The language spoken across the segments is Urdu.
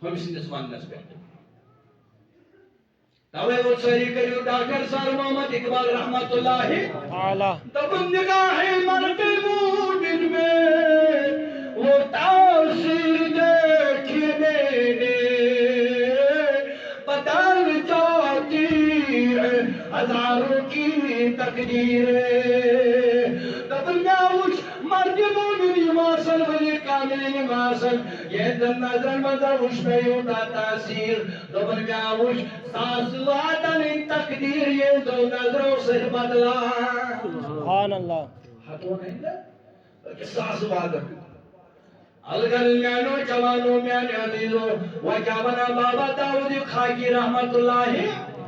ہم سندس ونس پہ توے وہ سری کریو ڈاکٹر سر محمد اقبال رحمت اللہ تعالی دبن نگاہ مرد مومن میں وہ تاثیر دیکھی میں نے بدل جاتی ہے ہزاروں کی تقدیریں دبن ناوش مرد مومن یماسن ولی کامل نماسن یہ دن نظر مدر وش بیوتا تاثیر دبن ناوش ساس وادن تقدیر یہ دو نظروں سے بدلا سبحان اللہ ہتو نہیں دا کہ ساس وادن الگر میانو جوانو میانی عزیزو وجابنا بابا داود خاکی رحمت اللہ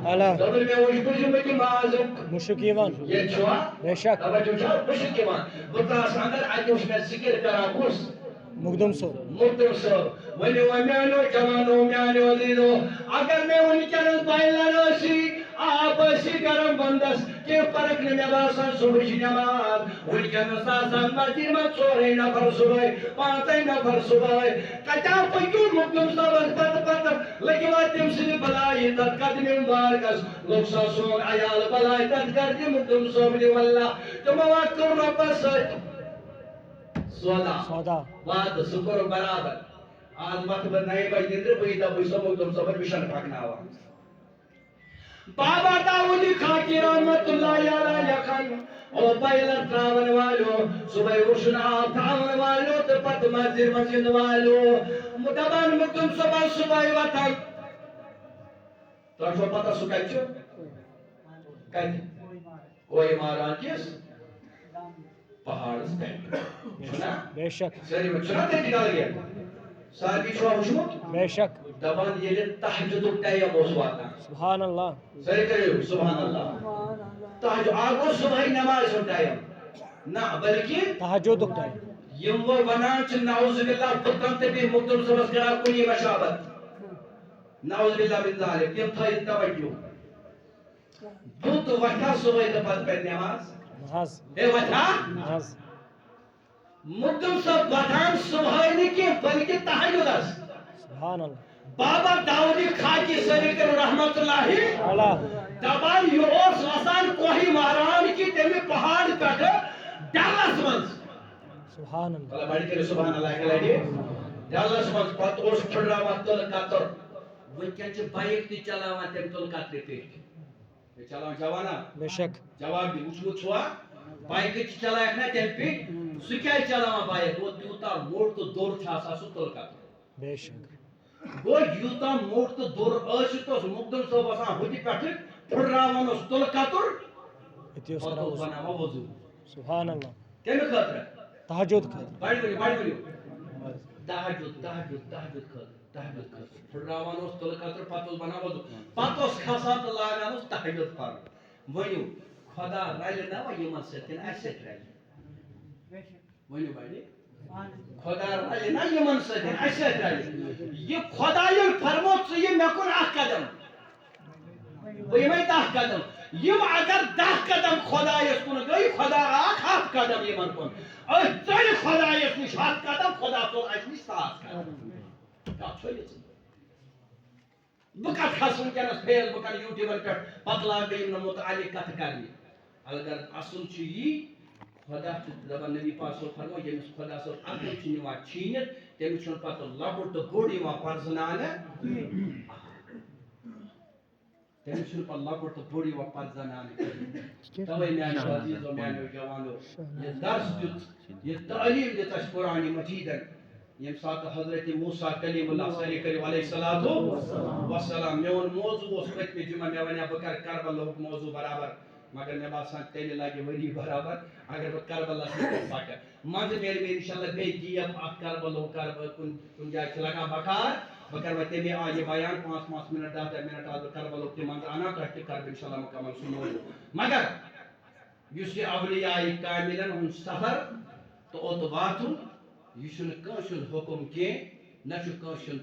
تعالی دبن میں وش بجمتی معازم مشک ایمان یہ چھوا بے شک توجہ چھوا مشک ایمان بطاس اندر آجوش میں ذکر کرا کس مقدم سو مقدم صاحب ونی ومیانو جوانو میانو عزیزو اگر میں ان چنل بائلہ روشی آپ اسی گرم بندس کہ فرق نہیں باسا صبح نماز ان چنل ساسان مسجد میں چورے نفر صبح پانتے نفر صبح کچا پکیو مقدم صاحب پت لگی واتیم سے بلائی تد قدم مبارکس لوگ ساسون عیال بلائی تد قدم مقدم صاحب لی واللہ تم وقت کرنا پس سودا واد سکر برابر آج وقت بنائے بھائی دندر بھائی دا بھائی سمو تم سبر مشن پاکنا ہوا بابا داودی خاکی رحمت اللہ علیہ یخن او پہلر تراون والو صبح روشن آب تراون والو تو پت مسجد والو مدبان مکتم صبح وطن تو شو پتا سکای چھو کئی کوئی ماران کیس پہاڑ سے سنا بے شک سری میں سنا تے ڈال گیا ساری چھو وشمو بے شک دبان یہ تہجد ٹائم موضوع آتا سبحان اللہ سری کریو سبحان اللہ تہجد آگو صبح نماز ہو ٹائم نہ بلکہ تہجد ٹائم یم وہ ونان چھ نعوذ باللہ بکم تے بھی مقدم سبس کرا کنی مشابت نعوذ باللہ من ذالک یم تھا توجہ بوت وٹھا صبح دپت پہ نماز نماز اے وٹھا نماز مقدم صاحب وطان صبح نہیں کی بلکہ تہجد اس سبحان اللہ بابا داودی خاکی سریکر رحمت اللہ تعالی دبان یوس وسان کوہی مہران کی تیمی پہاڑ کٹ ڈالس منز سبحان اللہ اللہ بڑی کرے سبحان اللہ کلائی ڈالس منز پت اوش پھڑا تل کتر ونکن چھ بائک تی چلاوان تیم تل کتر پیٹ یہ چلاوان جوانا بے شک جواب دی وچھو چھوا بائک چھ چلائک نا تیم پیٹ سکیائی چلاوان بائک وہ تیوتا موڑ تو دور چھاسا سو تل کتر بے شک گو یوتا موٹ تو دور ٲسِتھ مقدم صٲب آسان ہوٚتہِ پٮ۪ٹھٕ پھٕٹراوان اوس تُلہٕ کتُر اتی اس پتہٕ اوس بناوان وضوٗ سبحان اللہ کمہِ خٲطرٕ تہجد خاطر بڑِ ؤنِو تہجد خٲطرٕ پھٕٹراوان اوس تُلہٕ کتُر پتہٕ اوس بناوان وضوٗ پتہٕ اوس کھسان تہٕ لاگان اوس تہجد پرُن ؤنِو خۄدا رلہِ نا وۄنۍ یِمن سۭتۍ کِنہٕ اَسہِ سۭتۍ رلہِ ؤنِو بڑِ خدا رلہِ نا یِمن سۭتۍ اَسہِ سۭتۍ رلہِ یہ خدا ییٚلہِ فرمو ژٕ یہِ مےٚ کُن اکھ قدم بہٕ یِمے 10 قدم یم اگر 10 قدم خدایس کُن گٔے خدا اکھ 100 قدم یِمن کُن أسۍ ژٔلۍ خدایس نِش 100 قدم خدا ژوٚل اَسہِ نِش 100 قدم کتھ چھو یہِ بہٕ کتھ کھسہٕ وٕنکیٚنس فیس بُکن یوٗٹیوٗبن پٮ۪ٹھ پتہٕ لاگہٕ بہٕ یِم نہٕ مُتعلق کتھٕ کرنہِ اگر اصل چھُ یی خدا چھُ دپان نبی پاک صٲب فرمو ییٚمِس خدا صٲب عقل چھُ نِوان چھیٖنِتھ تٔمِس چھُنہٕ پتہٕ لۄکُٹ تہٕ بوٚڑ یِوان پرزناونہٕ تٔمِس چھُنہٕ پتہٕ لۄکُٹ تہٕ بوٚڑ یِوان پرزناونہٕ توے میانیو عزیٖزو میانیو جوانو یہِ درس دیُت یہِ تعلیٖم دِژ اَسہِ قرآنِ مجیٖدن ییٚمہِ ساتہٕ حضرت موسیٰ کلیم اللہ صلی اللہ علیہ وسلم میون موضوع اوس پٔتمہِ جمعہ مےٚ وَنیٛا بہٕ کَرٕ کربلاہُک موضوع برابر مگر مےٚ باسان تیٚلہِ لگہِ ؤری برابر اگر بہٕ کربلا سۭتۍ پکہٕ منٛزٕ میلہِ مےٚ اِنشاء اللہ بیٚیہِ گیپ اکھ کربلاہُک کرٕ بہٕ کُنہِ جایہِ چھِ لگان بکار بہٕ کرٕ وۄنۍ تَمے آیہِ بیان 5 منٹ 10 منٹ آسہٕ بہٕ کربلاہُک تہِ منٛزٕ اَنان تۄہہِ تہِ کرٕ بہٕ اِنشاء اللہ مُکمل سُہ موضوع مگر یُس یہِ اولیاء کاملن ہُنٛد سفر تہٕ اوٚت واتُن یہِ چھُنہٕ کٲنٛسہِ ہُنٛد حُکُم کینٛہہ نہ چھُ کٲنٛسہِ ہُنٛد